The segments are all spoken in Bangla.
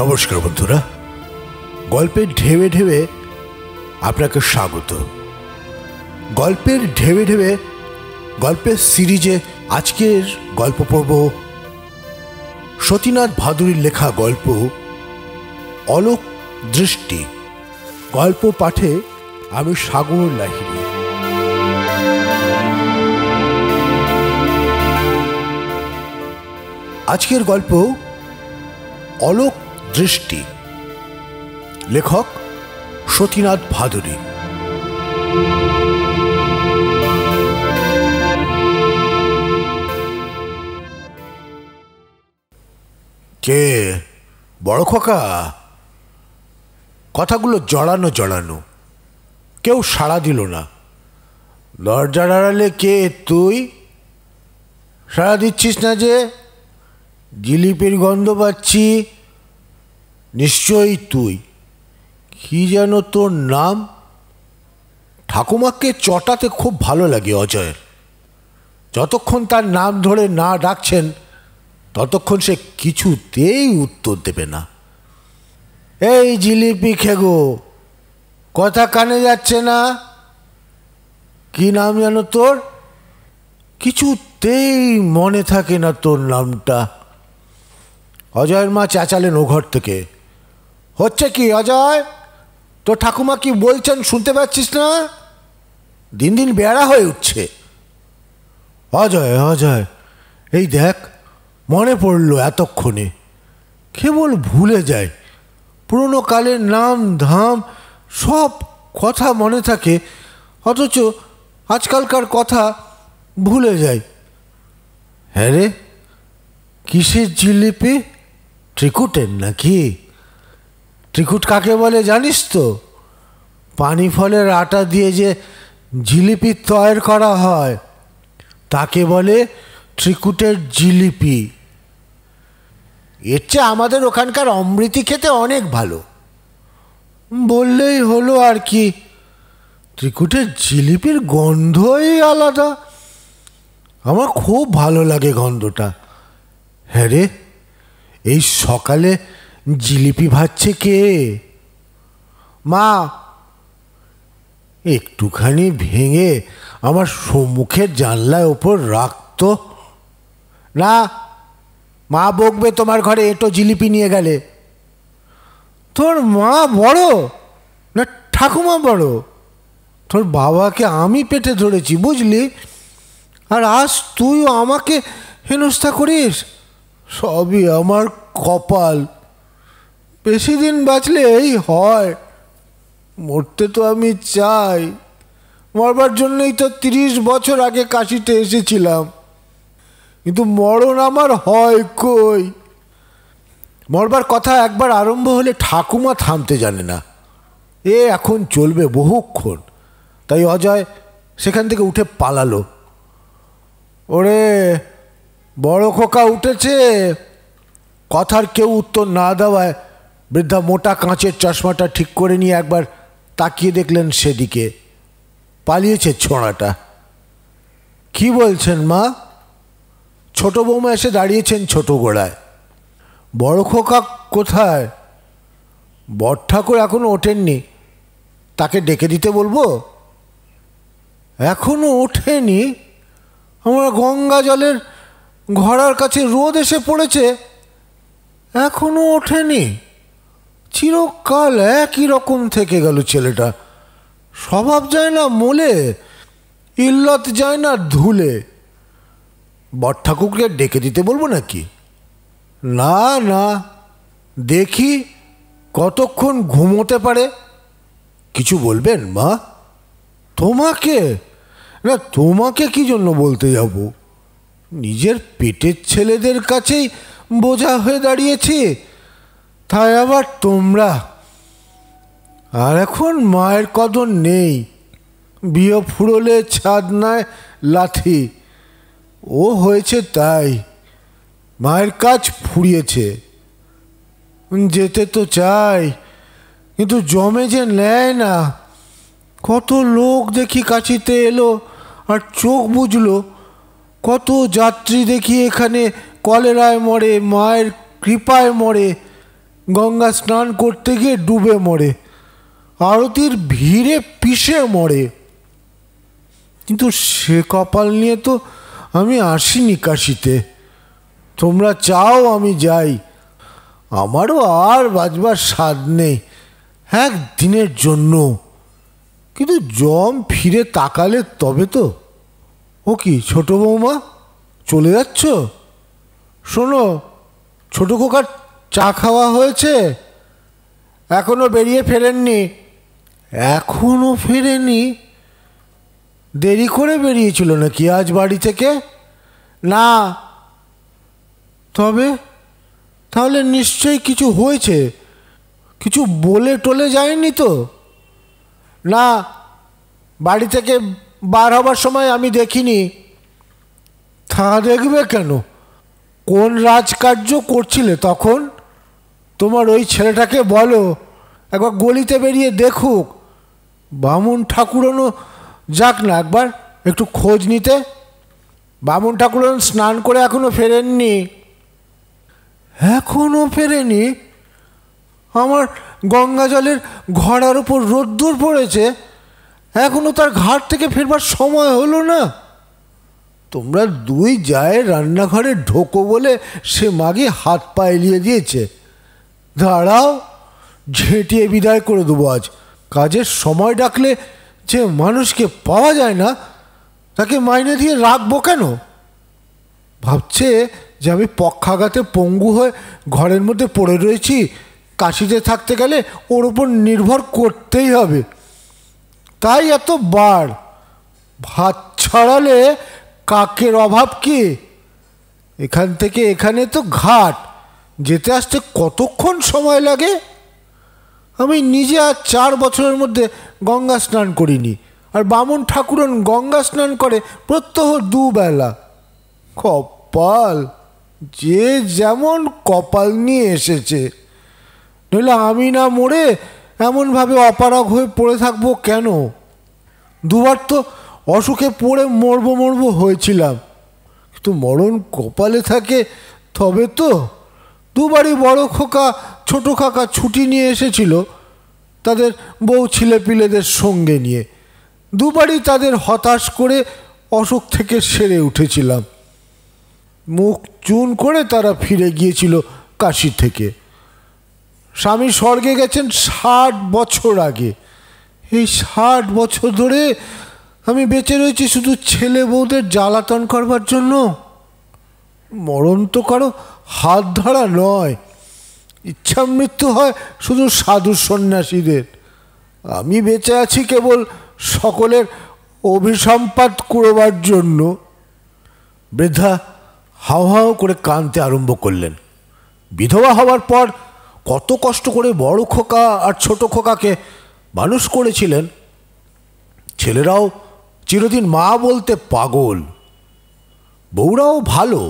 নমস্কার বন্ধুরা, গল্পের ঢেবে ঢেবে আপনাকে স্বাগত। গল্পের ঢেবে ঢেবে গল্পের সিরিজে আজকের গল্প পড়ব সতীনাথ ভাদুড়ীর লেখা গল্প অলোক দৃষ্টি। গল্প পাঠে আমি সাগর লাহিড়ী। আজকের গল্প অলোক দৃষ্টি, লেখক সতীনাথ ভাদুড়ী। কে বড় খোকা? কথাগুলো জড়ানো জড়ানো, কেউ সাড়া দিল না। দরজা আড়ালে কে তুই? সাড়া দিচ্ছিস না যে? জিলিপির গন্ধ পাচ্ছি, নিশ্চয়ই তুই। কি যেন তোর নাম? ঠাকুমাকে চটাতে খুব ভালো লাগে অজয়ের। যতক্ষণ তার নাম ধরে না ডাকছেন ততক্ষণ সে কিছুতেই উত্তর দেবে না। এই জিলিপি খেগো, কথা কানে যাচ্ছে না? কি নাম যেন তোর? কিছুতেই মনে থাকে না তোর নামটা। অজয়ের মা চেঁচালেন ও ঘর থেকে। হচ্ছে কি অজয়? তোর ঠাকুমা কি বলছেন শুনতে পাচ্ছিস না? দিন দিন বেড়া হয়ে উঠছে। অজয় অজয়, এই দেখ, মনে পড়লো এতক্ষণে। কেবল ভুলে যায়। পুরনো কালের নাম ধাম সব কথা মনে থাকে, অথচ আজকালকার কথা ভুলে যায়। হ্যাঁ রে, কিসের জিলিপি? ত্রিকুটের নাকি? ত্রিকুট কাকে বলে জানিস তো? পানি ফলের আটা দিয়ে যে জিলিপি তৈরি করা হয় তাকে বলে ত্রিকুটের জিলিপি। এর চেয়ে আমাদের ওখানকার অমৃতি খেতে অনেক ভালো। বললেই হলো আর কি। ত্রিকুটের জিলিপির গন্ধই আলাদা। আমার খুব ভালো লাগে গন্ধটা। হ্যাঁ রে, এই সকালে জিলিপি ভাজছে কে? মা। একটুখানি ভেঙে আমার সম্মুখের জানলার ওপর রাখতো। না, মা বকবে তোমার ঘরে এটো জিলিপি নিয়ে গেলে। তোর মা বড় না ঠাকুমা বড়? তোর বাবাকে আমি পেটে ধরেছি বুঝলি, আর আজ তুইও আমাকে হেনস্থা করিস। সবই আমার কপাল। বেশি দিন বাঁচলে এই হয়। মরতে তো আমি চাই, মরবার জন্যই তো 30 বছর আগে কাশিতে এসেছিলাম, কিন্তু মরণ আমার হয় কই? মরবার কথা একবার আরম্ভ হলে ঠাকুমা থামতে জানে না। এ এখন চলবে বহুক্ষণ। তাই অজয় সেখান থেকে উঠে পালালো। ওরে বড় খোকা উঠেছে। কথার কেউ উত্তর না দেওয়ায় বৃদ্ধা মোটা কাঁচের চশমাটা ঠিক করে নিয়ে একবার তাকিয়ে দেখলেন সেদিকে। পালিয়েছে ছোঁড়াটা। কি বলছেন মা? ছোট বৌমা এসে দাঁড়িয়েছেন ছোট গোড়ায়। বড় খোকা কোথায়? বড় ঠাকুর এখনো ওঠেননি, তাকে ডেকে দিতে বলবো? এখনো ওঠেনি? আমরা গঙ্গা জলের ঘড়ার কাছে রোদ এসে পড়েছে, এখনো ওঠেনি? চিরকাল একই রকম থেকে গেল ছেলেটা। স্বভাব যায় না মোলে, ইল্লত যায় না ধুলে। বড় ঠাকুরকে ডেকে দিতে বলবো নাকি? না না, দেখি কতক্ষণ ঘুমোতে পারে। কিছু বলবেন মা? তোমাকে না, তোমাকে কি জন্য বলতে যাব? নিজের পেটের ছেলেদের কাছেই বোঝা হয়ে দাঁড়িয়েছি, তাই আবার তোমরা। আর এখন মায়ের কদর নেই। বিয়ে ফুরলে ছাদ নয় লাথি। ও হয়েছে তাই, মায়ের কাজ ফুরিয়েছে। যেতে তো চাই, কিন্তু জমে যে নেয় না। কত লোক দেখি কাছিতে এলো আর চোখ বুঝলো। কত যাত্রী দেখি এখানে কলেরায় মরে, মায়ের কৃপায় মরে। গঙ্গা স্নান করতে গিয়ে ডুবে মরে, আরতির ভিড়ে পিষে মরে। কিন্তু সে কপাল নিয়ে তো আমি আসিনি কাশিতে। তোমরা চাও আমি যাই, আমারও আর বাঁচবার স্বাদ নেই একদিনের জন্য। কিন্তু জম ফিরে তাকালে তবে তো। ও কি ছোট বৌমা, চলে যাচ্ছ? শোনো, ছোট খোকার চা খাওয়া হয়েছে? এখনো বেরিয়ে ফেরেননি? এখনো ফেরেনি? দেরি করে বেরিয়েছিল নাকি আজ বাড়ি থেকে? না। তবে তাহলে নিশ্চয়ই কিছু হয়েছে, কিছু বলে টলে যায়নি তো? না, বাড়ি থেকে বার হবার সময় আমি দেখিনি। তা দেখবে কেন? কোন রাজকার্য করছিলে তখন? তোমার ওই ছেলেটাকে বলো একবার গলিতে বেরিয়ে দেখুক। বামুন ঠাকুরনও যাক না একবার একটু খোঁজ নিতে। বামুন ঠাকুরন স্নান করে এখনো ফেরেননি। এখনো ফেরেনি? আমার গঙ্গা জলের ঘড়ার উপর রোদ্দুর পড়েছে, এখনো তার ঘাট থেকে ফেরবার সময় হলো না। তোমরা দুই যায় রান্নাঘরে ঢোকো বলে সে মাগে হাত পা এলিয়ে দিয়েছে। দাঁড়াও, ঝেঁটিয়ে বিদায় করে দেবো আজ। কাজের সময় ডাকলে যে মানুষকে পাওয়া যায় না, তাকে মাইনে দিয়ে রাখবো কেন? ভাবছে যে আমি পক্ষাঘাতে পঙ্গু হয়ে ঘরের মধ্যে পড়ে রয়েছি, কাশিতে থাকতে গেলে ওর উপর নির্ভর করতেই হবে। তাই এত বার। ভাত ছড়ালে কাকের অভাব কি? এখান থেকে এখানে তো ঘাট, যেতে আসতে কতক্ষণ সময় লাগে? আমি নিজে আর 4 বছরের মধ্যে গঙ্গা স্নান করিনি, আর বামুন ঠাকুরন গঙ্গা স্নান করে প্রত্যহ 2 বেলা। কপাল, যে যেমন কপাল নিয়ে এসেছে। নইলে আমি না মরে এমনভাবে অপারগ হয়ে পড়ে থাকবো কেন? 2বার তো অসুখে পড়ে মরবো হয়েছিলাম, কিন্তু মরণ কপালে থাকে তবে তো। 2বারই বড় খোকা ছোট কাকা ছুটি নিয়ে এসেছিল তাদের বউ ছেলেপিলেদের সঙ্গে নিয়ে। 2বারই তাদের হতাশ করে অসুখ থেকে সেরে উঠেছিলাম। মুখ চুন করে তারা ফিরে গিয়েছিল কাশি থেকে। স্বামী স্বর্গে গেছেন 60 বছর আগে। এই 60 বছর ধরে আমি বেঁচে রয়েছি শুধু ছেলে বউদের জ্বালাতন করবার জন্য। মরণ তো কারো হাত ধরা নয়, ইচ্ছা মৃত্যু হয় শুধু সাধু সন্ন্যাসীদের। আমি বেঁচে আছি কেবল সকলের অভিসম্পাত করবার জন্য। বৃদ্ধা হাও হাও করে কাঁদতে আরম্ভ করলেন। বিধবা হওয়ার পর কত কষ্ট করে বড় খোকা আর ছোট খোকাকে মানুষ করেছিলেন। ছেলেরাও চিরদিন মা বলতে পাগল। বউরাও ভালো,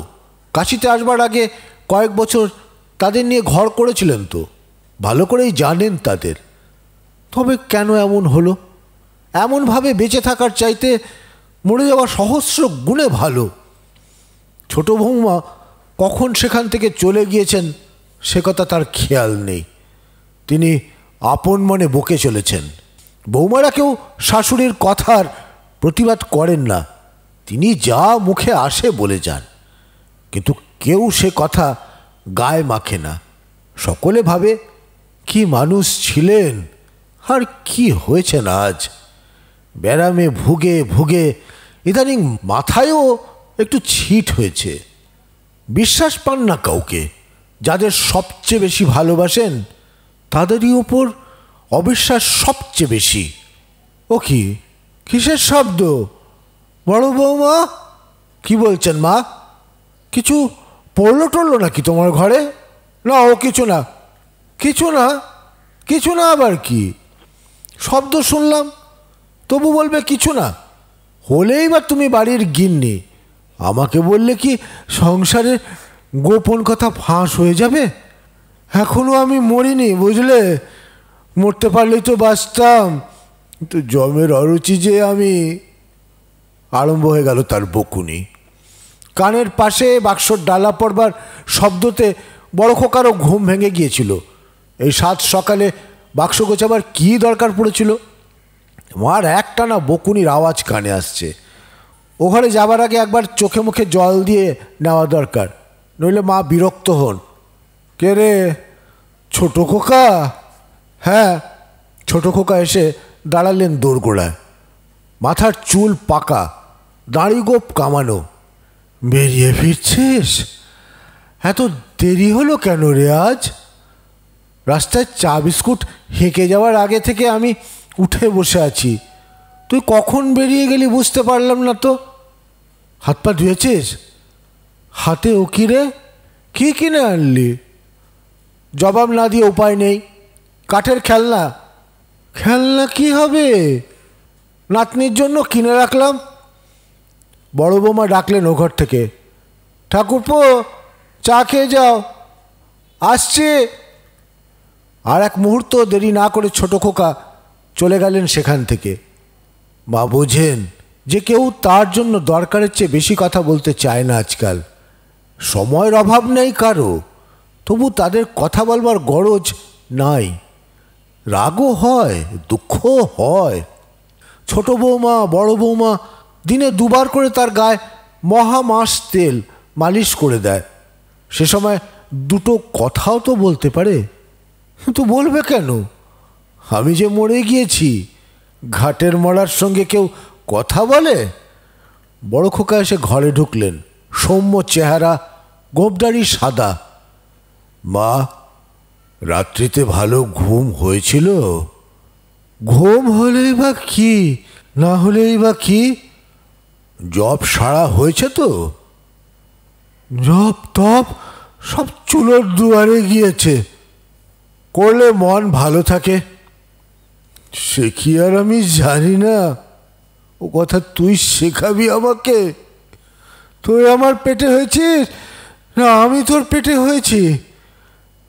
কাশিতে আসবার আগে কয়েক বছর তাদের নিয়ে ঘর করেছিলেন তো, ভালো করেই জানেন তাদের। তবে কেন এমন হলো? এমনভাবে বেঁচে থাকার চাইতে মরে যাওয়া সহস্র গুণে ভালো। ছোট বৌমা কখন সেখান থেকে চলে গিয়েছেন সে কথা তার খেয়াল নেই। তিনি আপন মনে বকে চলেছেন। বৌমারা কেউ শাশুড়ির কথার প্রতিবাদ করেন না, তিনি যা মুখে আসে বলে যান। কিন্তু কেউ সে কথা গায়ে মাখে না। সকলে ভাবে কি মানুষ ছিলেন, আর কি হয়েছেন আজ। ব্যারামে ভুগে ভুগে ইদানিং মাথায়ও একটু ছিট হয়েছে। বিশ্বাস পান না কাউকে। যাদের সবচেয়ে বেশি ভালোবাসেন তাদেরই ওপর অবিশ্বাস সবচেয়ে বেশি। ও কি, কিসের শব্দ? বড় বৌমা, কি বলছেন মা? কিছু পড়লো টড়লো নাকি তোমার ঘরে? না, ও কিছু না। কিছু না? কিছু না আবার কি? শব্দ শুনলাম, তবু বলবে কিছু না? হলেই বা তুমি বাড়ির গিন্নি, আমাকে বললে কি সংসারের গোপন কথা ফাঁস হয়ে যাবে? এখনো আমি মরিনি, বুঝলে? মরতে পারলেই তো বাঁচতাম, কিন্তু জমের অরুচি যে আমি। আরম্ভ হয়ে গেল তার বকুনি। কানের পাশে বাক্সর ডালা পড়বার শব্দতে বড় খোকারও ঘুম ভেঙে গিয়েছিল। এই সাত সকালে বাক্স গোছাবার কী দরকার পড়েছিল? মার একটানা বকুনির আওয়াজ কানে আসছে। ও ঘরে যাবার আগে একবার চোখে মুখে জল দিয়ে নেওয়া দরকার, নইলে মা বিরক্ত হন। কে রে, ছোট খোকা? হ্যাঁ, ছোট খোকা এসে দাঁড়ালেন দোরগোড়ায়। মাথার চুল পাকা, দাড়ি গোপ কামানো। বেরিয়ে ফিরছিস? এত দেরি হলো কেন রে আজ? রাস্তায় চা বিস্কুট হেঁকে যাওয়ার আগে থেকে আমি উঠে বসে আছি। তুই কখন বেরিয়ে গেলি বুঝতে পারলাম না তো। হাত পা ধুয়েছিস? হাতে ও কি রে, কী কিনে আনলি? জবাব না দিয়ে উপায় নেই। কাঠের খেলনা। খেলনা কি হবে? নাতনির জন্য কিনে রাখলাম। বড় বৌমা ডাকলেন ও ঘর থেকে। ঠাকুরপো, চা খেয়ে যাও। আসছে। আর এক মুহূর্ত দেরি না করে ছোট খোকা চলে গেলেন সেখান থেকে। মা বোঝেন যে কেউ তার জন্য দরকারের চেয়ে বেশি কথা বলতে চায় না আজকাল। সময়ের অভাব নেই কারো, তবু তাদের কথা বলবার গরজ নাই। রাগও হয়, দুঃখও হয়। ছোট বৌমা বড় বৌমা দিনে দুবার করে তার গায়ে মহামাস তেল মালিশ করে দেয়। সে সময় দুটো কথাও তো বলতে পারে। তো বলবে কেন? আমি যে মরে গিয়েছি, ঘাটের মরার সঙ্গে কেউ কথা বলে? বড় খোকা এসে ঘরে ঢুকলেন। সৌম্য চেহারা, গোঁফদাড়ি সাদা। মা, রাত্রিতে ভালো ঘুম হয়েছিল? ঘুম হলেই বা কি, না হলেই বা কি? জপ সারা হয়েছে তো? জপ তপ সব চুলোর দুয়ারে গিয়েছে। করলে মন ভালো থাকে। সে কি আর আমি জানি না? ও কথা তুই শেখাবি আমাকে? তুই আমার পেটে হয়েছিস না আমি তোর পেটে হয়েছি?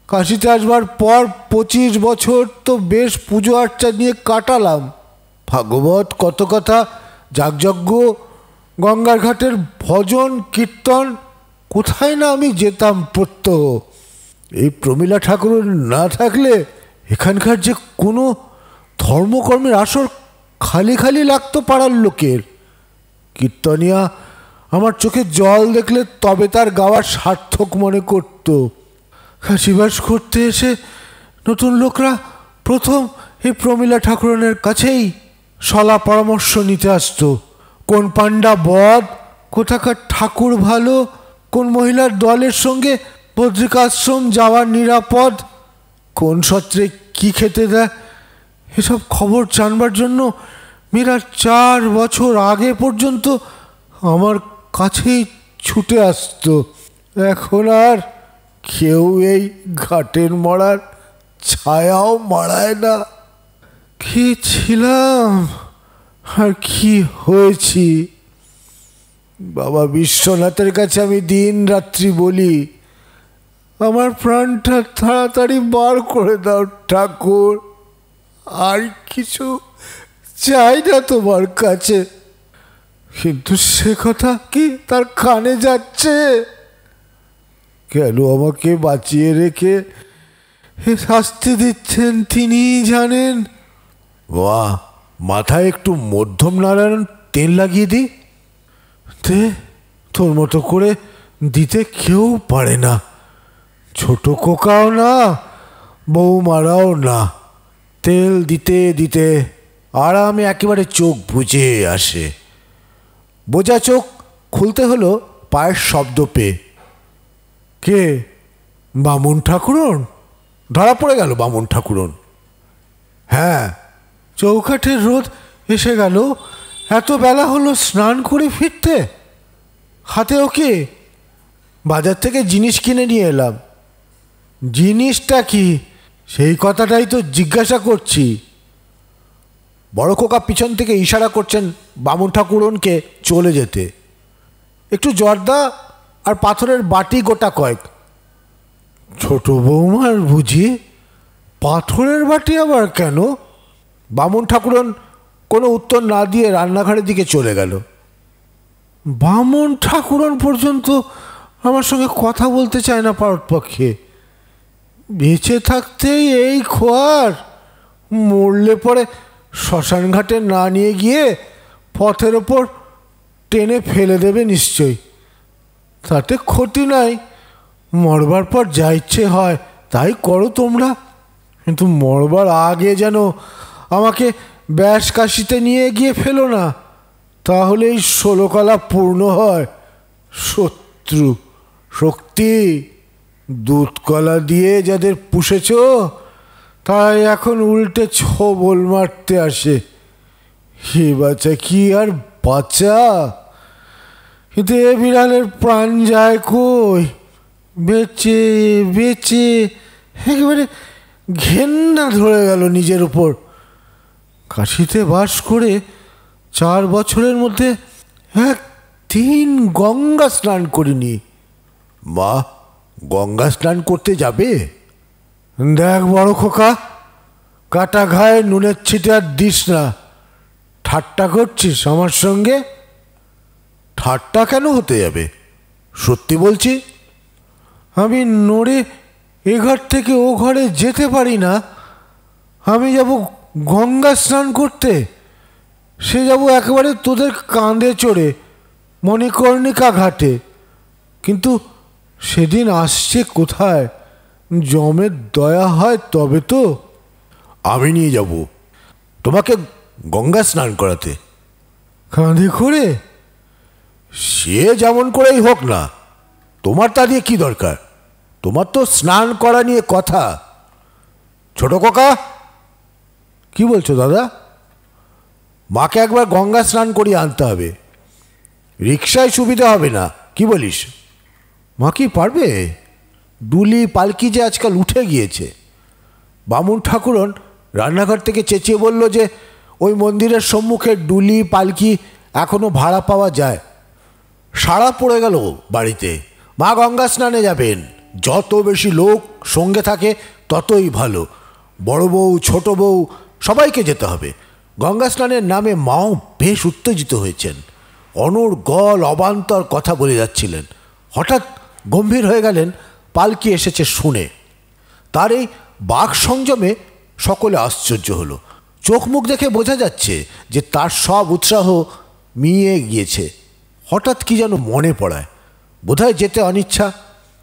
কাশিতে আসবার পর 25 বছর তো বেশ পুজো আর্চা নিয়ে কাটালাম। ভাগবত, কত কথা, যাগযজ্ঞ, গঙ্গার ঘাটের ভজন কীর্তন, কোথায় না আমি যেতাম প্রত্যহ। এই প্রমীলা ঠাকুর না থাকলে এখানকার যে কোনো ধর্মকর্মের আসর খালি খালি লাগতো পাড়ার লোকের। কীর্তনিয়া আমার চোখে জল দেখলে তবে তার গাওয়ার সার্থক মনে করত। কাশিবাস করতে এসে নতুন লোকরা প্রথম এই প্রমীলা ঠাকুরনের কাছেই সলা পরামর্শ নিতে আসতো। কোন পাণ্ডা বদ, কোথাকার ঠাকুর ভালো, কোন মহিলার দলের সঙ্গে বদ্রিকাশ্রম যাওয়া নিরাপদ, কোন সত্রে কি খেতে দেয়, এসব খবর জানবার জন্য মেয়েরা 4 বছর আগে পর্যন্ত আমার কাছেই ছুটে আসতো। এখন আর কেউ এই ঘাটের মরার ছায়াও মাড়ায় না। কি ছিলাম আর কি হয়েছি? বাবা বিশ্বনাথের কাছে আমি দিন রাত্রি বলি, আমার প্রাণটা তাড়াতাড়ি বার করে দাও ঠাকুর। আর কিছু চাই না তোমার কাছে। কিন্তু সে কথা কি তার কানে যাচ্ছে? কেন আমাকে বাঁচিয়ে রেখে শাস্তি দিচ্ছেন তিনি জানেন। বাহ, মাথায় একটু মধ্যম নারায়ণ তেল লাগিয়ে দিই। তোর মতো করে দিতে কেউ পারে না। ছোট কোকাও না, বৌমারাও না। তেল দিতে দিতে আরামে একেবারে চোখ বুজে আসে। বোঝা চোখ খুলতে হলো পায়ের শব্দ পেয়ে। কে? বামুন ঠাকুরন? ধরা পড়ে গেল বামুন ঠাকুরন। হ্যাঁ, চৌকাঠের রোদ এসে গেল। এত বেলা হলো স্নান করে ফিরতে। হাতে ওকে বাজার থেকে জিনিস কিনে নিয়ে এলাম। জিনিসটা কি সেই কথাটাই তো জিজ্ঞাসা করছি। বড় খোকা পিছন থেকে ইশারা করছেন বামুন ঠাকুরনকে চলে যেতে। একটু জর্দা আর পাথরের বাটি গোটা কয়েক। ছোট বৌমার বুঝি? পাথরের বাটি আবার কেন? বামুন ঠাকুরন কোনো উত্তর না দিয়ে রান্নাঘরের দিকে চলে গেল। বামুন ঠাকুরন পর্যন্ত আমার সঙ্গে কথা বলতে চায় না পারতপক্ষে। বেঁচে থাকতেই এই খোয়ার, মরলে পরে শ্মশান ঘাটে না নিয়ে গিয়ে পথের ওপর টেনে ফেলে দেবে নিশ্চয়ই। তাতে ক্ষতি নাই, মরবার পর যা ইচ্ছে হয় তাই করো তোমরা, কিন্তু মরবার আগে যেন আমাকে ব্যাস কাশিতে নিয়ে গিয়ে ফেলো না, তাহলে এই 16 কলা পূর্ণ হয়। শত্রু শক্তি দুধ কলা দিয়ে যাদের পুষেছ, তাই এখন উল্টে ছোবল মারতে আসে। হে বাচ্চা কি আর বাচ্চা, কিন্তু এ বিড়ালের প্রাণ যায় কই, বেঁচে বেঁচে একেবারে ঘেন্না ধরে গেল নিজের উপর। কাশিতে বাস করে 4 বছরের মধ্যে একদিন গঙ্গা স্নান করিনি। মা, গঙ্গা স্নান করতে যাবে? দেখ বড় খোকা, কাটা ঘায়ে নুনের ছিটে আর দিস না। ঠাট্টা করছিস আমার সঙ্গে? ঠাট্টা কেন হতে যাবে, সত্যি বলছি। আমি নড়ে এ ঘর থেকে ও ঘরে যেতে পারি না, আমি যাব গঙ্গা স্নান করতে? সে যাব একেবারে তোদের কাঁধে চড়ে মণিকর্ণিকা ঘাটে। কিন্তু সেদিন আসছে কোথায়, জমের দয়া হয় তবে তো। আমি নিয়ে যাব তোমাকে গঙ্গা স্নান করাতে। কাঁধে করে? সে যেমন করেই হোক না, তোমার তা দিয়ে কি দরকার? তোমার তো স্নান করা নিয়ে কথা। ছোট কোকা, কি বলছো দাদা? মাকে একবার গঙ্গা স্নান করিয়ে আনতে হবে, রিক্সায় সুবিধা হবে না, কি বলিস? মা কি পারবে? ডুলি পালকি যে আজকাল উঠে গিয়েছে। বামুন ঠাকুরন রান্নাঘর থেকে চেঁচিয়ে বলল যে ওই মন্দিরের সম্মুখে ডুলি পালকি এখনো ভাড়া পাওয়া যায়। সাড়া পড়ে গেল বাড়িতে, মা গঙ্গা স্নানে যাবেন। যত বেশি লোক সঙ্গে থাকে ততই ভালো, বড় বউ ছোট বউ সবাইকে যেতে হবে। গঙ্গা স্নানের নামে মাও বেশ উত্তেজিত হয়েছেন, অনর্গল অবান্তর কথা বলে যাচ্ছিলেন। হঠাৎ গম্ভীর হয়ে গেলেন পালকি এসেছে শুনে। তার এই বাক সংযমে সকলে আশ্চর্য হলো। চোখ মুখ দেখে বোঝা যাচ্ছে যে তার সব উৎসাহ মিয়ে গিয়েছে। হঠাৎ কি যেন মনে পড়ায়, বোধহয় যেতে অনিচ্ছা,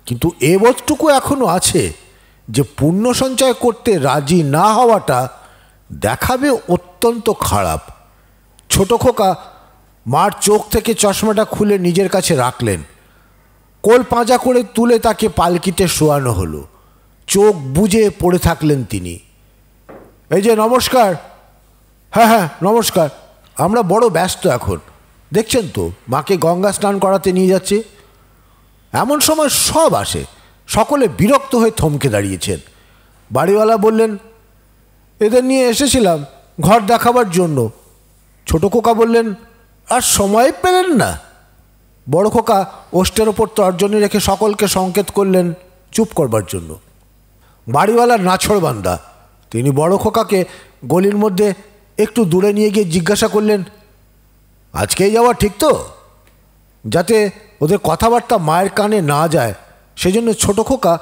কিন্তু এ বোধটুকু এখনও আছে যে পুণ্য সঞ্চয় করতে রাজি না হওয়াটা দেখাবে অত্যন্ত খারাপ। ছোট খোকা মার চোখ থেকে চশমাটা খুলে নিজের কাছে রাখলেন। কোল পাঁজা করে তুলে তাকে পালকিতে শোয়ানো হলো। চোখ বুজে পড়ে থাকলেন তিনি। এই যে নমস্কার। হ্যাঁ হ্যাঁ নমস্কার, আমরা বড় ব্যস্ত এখন, দেখছেন তো মাকে গঙ্গা স্নান করাতে নিয়ে যাচ্ছে। এমন সময় সব আসে, সকলে বিরক্ত হয়ে থমকে দাঁড়িয়েছেন। বাড়িওয়ালা বললেন, এদের নিয়ে এসেছিলাম ঘর দেখাবার জন্য। ছোট খোকা বললেন, আর সময় পেলেন না? বড় খোকা ওষ্ঠের ওপর তর্জনী রেখে সকলকে সংকেত করলেন চুপ করবার জন্য। বাড়িওয়ালার নাছোড়বান্দা, তিনি বড় খোকাকে গলির মধ্যে একটু দূরে নিয়ে গিয়ে জিজ্ঞাসা করলেন, আজকেই যাওয়া ঠিক তো? যাতে ওদের কথাবার্তা মায়ের কানে না যায় সেজন্য ছোট খোকা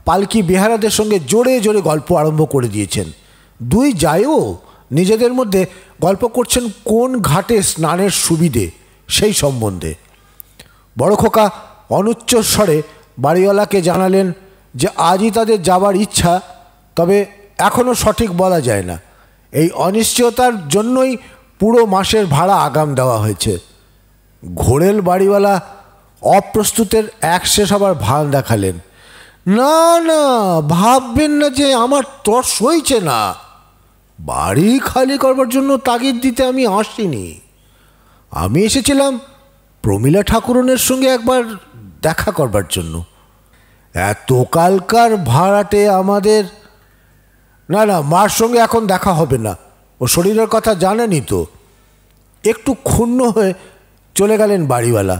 পালকি বেহারাদের সঙ্গে জোরে জোরে গল্প আরম্ভ করে দিয়েছেন। দুই যায়ও নিজেদের মধ্যে গল্প করছেন কোন ঘাটে স্নানের সুবিধে সেই সম্বন্ধে। বড় খোকা অনুচ্চ স্বরে বাড়িওয়ালাকে জানালেন যে আজই তাদের যাবার ইচ্ছা, তবে এখনও সঠিক বলা যায় না। এই অনিশ্চয়তার জন্যই পুরো মাসের ভাড়া আগাম দেওয়া হয়েছে। ঘোরেল বাড়িওয়ালা অপ্রস্তুতের এক শেষ আবার ভান দেখালেন। না না, ভাববেন না যে আমার তর সইছে না। বাড়ি খালি করবার জন্য তাগিদ দিতে আমি আসিনি। আমি এসেছিলাম প্রমীলা ঠাকুরনের সঙ্গে একবার দেখা করবার জন্য। এতকালকার ভাড়াটে আমাদের। না না, মার সঙ্গে এখন দেখা হবে না, ও শরীরের কথা জানেনি তো। একটু ক্ষুণ্ণ হয়ে চলে গেলেন বাড়িওয়ালা।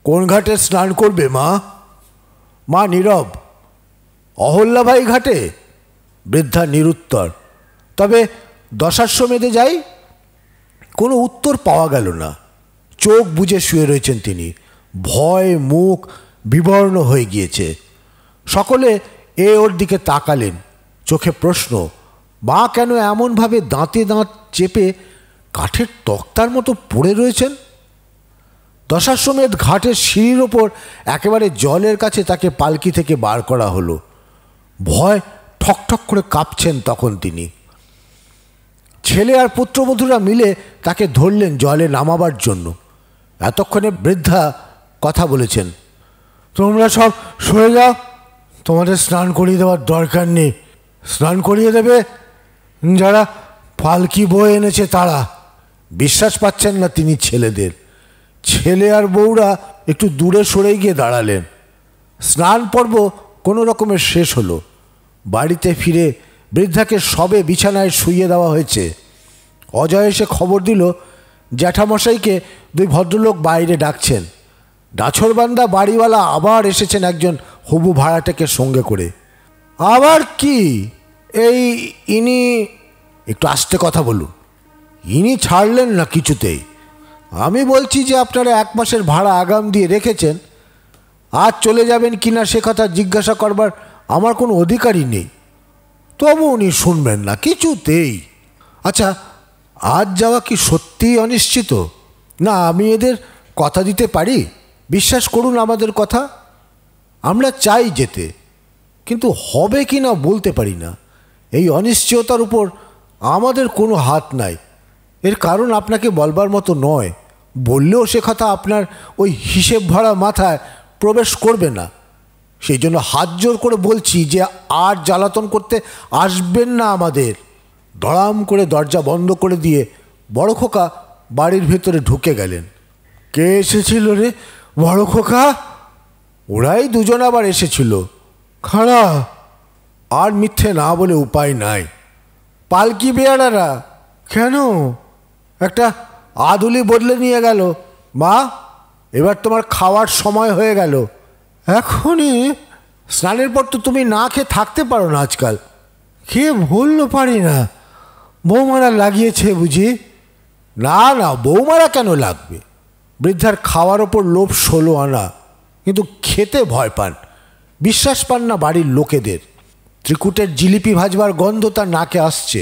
কোন ঘাটে স্নান করবে মা? মা নীরব। অহল্যাবাই ঘাটে? বৃদ্ধা নিরুত্তর। তবে দশাশ্বমেধে যাই? কোনো উত্তর পাওয়া গেল না। চোখ বুজে শুয়ে রয়েছেন তিনি, ভয় মুখ বিবর্ণ হয়ে গিয়েছে। সকলে ওর দিকে তাকালেন, চোখে প্রশ্ন। মা কেন এমনভাবে দাঁতে দাঁত চেপে কাঠের তক্তার মতো পড়ে রয়েছেন? দশাশ্বমেধ ঘাটের সিঁড়ির ওপর একেবারে জলের কাছে তাকে পালকি থেকে বার করা হলো। ভয় ঠকঠক করে কাঁপছেন তখন তিনি। ছেলে আর পুত্রবধূরা মিলে তাকে ধরলেন জলে নামাবার জন্য। এতক্ষণে বৃদ্ধা কথা বলেছেন, তোমরা সব সরে যাও, তোমাদের স্নান করিয়ে দেওয়ার দরকার নেই। স্নান করিয়ে দেবে যারা পালকি বয়ে এনেছে তারা। বিশ্বাস পাচ্ছেন না তিনি ছেলেদের। ছেলে আর বউরা একটু দূরে সরে গিয়ে দাঁড়ালেন। স্নান পর্ব কোনো রকমের শেষ হলো। বাড়িতে ফিরে বৃদ্ধাকে সবে বিছানায় শুইয়ে দেওয়া হয়েছে। অজয় এসে খবর দিল জ্যাঠামশাইকে দুই ভদ্রলোক বাইরে ডাকছেন। নাছরবান্দা বাড়িওয়ালা আবার এসেছেন একজন হবু ভাড়াটেকে সঙ্গে করে। আবার কি? ইনি একটু আস্তে কথা বলুন। ইনি ছাড়লেন না কিছুতেই। আমি বলছি যে আপনারা 1 মাসের ভাড়া আগাম দিয়ে রেখেছেন, আজ চলে যাবেন কিনা সে কথা জিজ্ঞাসা করবার আমার কোনো অধিকারই নেই। তবু উনি শুনবেন না কিছুতেই। আচ্ছা, আজ যাওয়া কি সত্যিই অনিশ্চিত? না আমি এদের কথা দিতে পারি? বিশ্বাস করুন আমাদের কথা, আমরা চাই যেতে, কিন্তু হবে কি না বলতে পারি না। এই অনিশ্চয়তার উপর আমাদের কোনো হাত নাই। এর কারণ আপনাকে বলবার মতো নয়। বললেও সে কথা আপনার ওই হিসেব ভরা মাথায় প্রবেশ করবে না। সেই জন্য হাত জোর করে বলছি যে আর জ্বালাতন করতে আসবেন না আমাদের। ধড়াম করে দরজা বন্ধ করে দিয়ে বড় খোকা বাড়ির ভেতরে ঢুকে গেলেন। কে এসেছিল রে বড় খোকা? ওরাই দুজন আবার এসেছিল। খাড়া। আর মিথ্যে না বলে উপায় নাই। পালকি বেয়ারারা। কেন? একটা আদুলি বদলে নিয়ে গেল। মা, এবার তোমার খাওয়ার সময় হয়ে গেল। এখনই? স্নানের পর তো তুমি না খেয়ে থাকতে পারো না আজকাল। খেয়ে ভুললো পারি না। বৌমারা লাগিয়েছে বুঝি? না না, বৌমারা কেন লাগবে? বৃদ্ধার খাওয়ার ওপর লোভ 16 আনা, কিন্তু খেতে ভয় পান। বিশ্বাস পান না বাড়ির লোকেদের। ত্রিকুটের জিলিপি ভাজবার গন্ধ তার নাকে আসছে,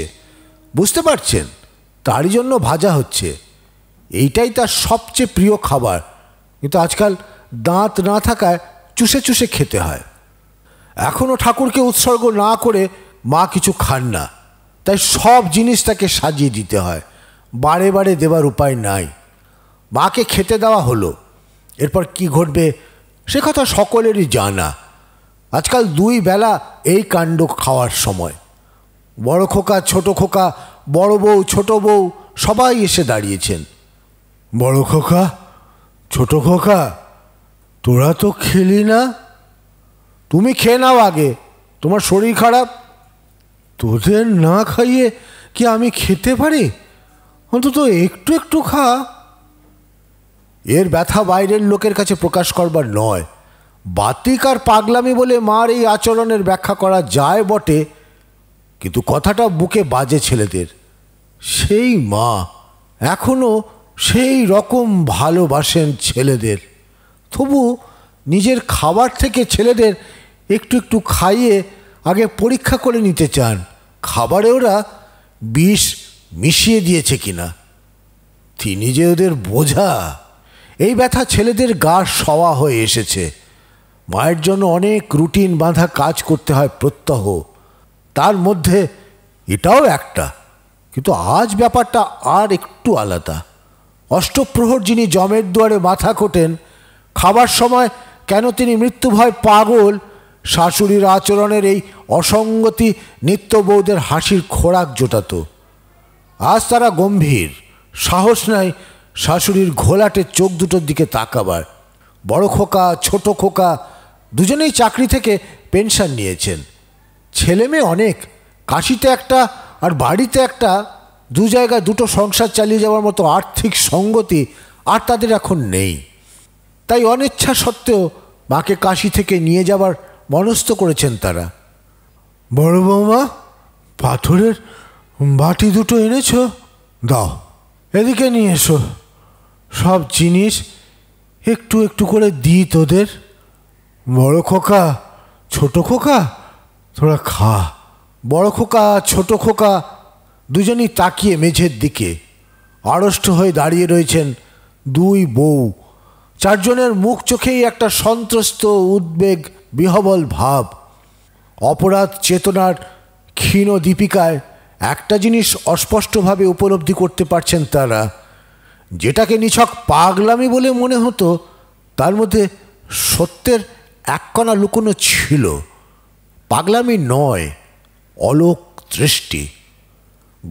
বুঝতে পারছেন? তারই জন্য ভাজা হচ্ছে। এইটাই তার সবচেয়ে প্রিয় খাবার, কিন্তু আজকাল দাঁত না থাকায় চুষে চুষে খেতে হয়। এখনও ঠাকুরকে উৎসর্গ না করে মা কিছু খান না, তাই সব জিনিস তাকে সাজিয়ে দিতে হয়। বারে বারে দেবার উপায় নাই। মাকে খেতে দেওয়া হলো। এরপর কি ঘটবে সে কথা সকলেরই জানা। আজকাল 2 বেলা এই কাণ্ড খাওয়ার সময়। বড় খোকা, ছোট খোকা, বড় বউ, ছোট বউ সবাই এসে দাঁড়িয়েছেন। বড় খোকা, ছোট খোকা, তোরা তো খেলি না। তুমি খেয়ে নাও আগে, তোমার শরীর খারাপ। তোদের না খাইয়ে কি আমি খেতে পারি? অন্তত একটু একটু খা। এর ব্যথা বাইরের লোকের কাছে প্রকাশ করবার নয়। বাতিক আর পাগলামি বলে মার এই আচরণের ব্যাখ্যা করা যায় বটে, কিন্তু কথাটা বুকে বাজে ছেলেদের। সেই মা এখনও সেই রকম ভালোবাসেন ছেলেদের, তবু নিজের খাবার থেকে ছেলেদের একটু একটু খাইয়ে আগে পরীক্ষা করে নিতে চান খাবারে ওরা বিষ মিশিয়ে দিয়েছে কিনা। তিনি যে ওদের বোঝা, এই ব্যথা ছেলেদের গা সওয়া হয়ে এসেছে। মায়ের জন্য অনেক রুটিন বাঁধা কাজ করতে হয় প্রত্যহ, তার মধ্যে এটাও একটা। কিন্তু আজ ব্যাপারটা আর একটু আলাদা। অষ্টপ্রহর যিনি জমের দুয়ারে মাথা কোটেন, খাবার সময় কেন তিনি মৃত্যু ভয় পাগল, শাশুড়ির আচরণের এই অসঙ্গতি নিত্য বউদের হাসির খোরাক জোটাত। আজ তারা গম্ভীর, সাহস নাই শাশুড়ির ঘোলাটে চোখ দুটোর দিকে তাকাবার। বড় খোকা, ছোট খোকা দুজনেই চাকরি থেকে পেনশন নিয়েছেন। ছেলে মেয়ে অনেক, কাশিতে একটা আর বাড়িতে একটা, 2 জায়গায় 2টো সংসার চালিয়ে যাওয়ার মতো আর্থিক সঙ্গতি আর তাদের এখন নেই। তাই অনিচ্ছা সত্ত্বেও মাকে কাশি থেকে নিয়ে যাবার মনস্থ করেছেন তারা। বড় বৌমা, পাথরের বাটি 2টো এনেছ? দাও, এদিকে নিয়ে এসো। সব জিনিস একটু একটু করে দিই তোদের। বড় খোকা, ছোট খোকা, তোরা খা। বড় খোকা ছোট খোকা দুজনই তাকিয়ে মেঝের দিকে। আড়ষ্ট হয়ে দাঁড়িয়ে রয়েছেন দুই বউ। চারজনের মুখ চোখেই একটা সন্ত্রস্ত উদ্বেগ বিহবল ভাব। অপরাধ চেতনার ক্ষীণ দীপিকায় একটা জিনিস অস্পষ্টভাবে উপলব্ধি করতে পারছেন তারা, যেটাকে নিছক পাগলামি বলে মনে হতো তার মধ্যে সত্যের এক কণা লুকোনো ছিল। পাগলামি নয়, অলোক দৃষ্টি।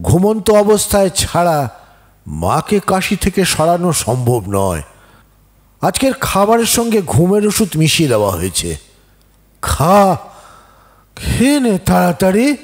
ঘুমন্ত অবস্থায় ছাড়া মাকে কাশি থেকে সরানো সম্ভব নয়। আজকের খাবারের সঙ্গে ঘুমের ওষুধ মিশিয়ে দেওয়া হয়েছে। খা, খেয়ে নে তাড়াতাড়ি।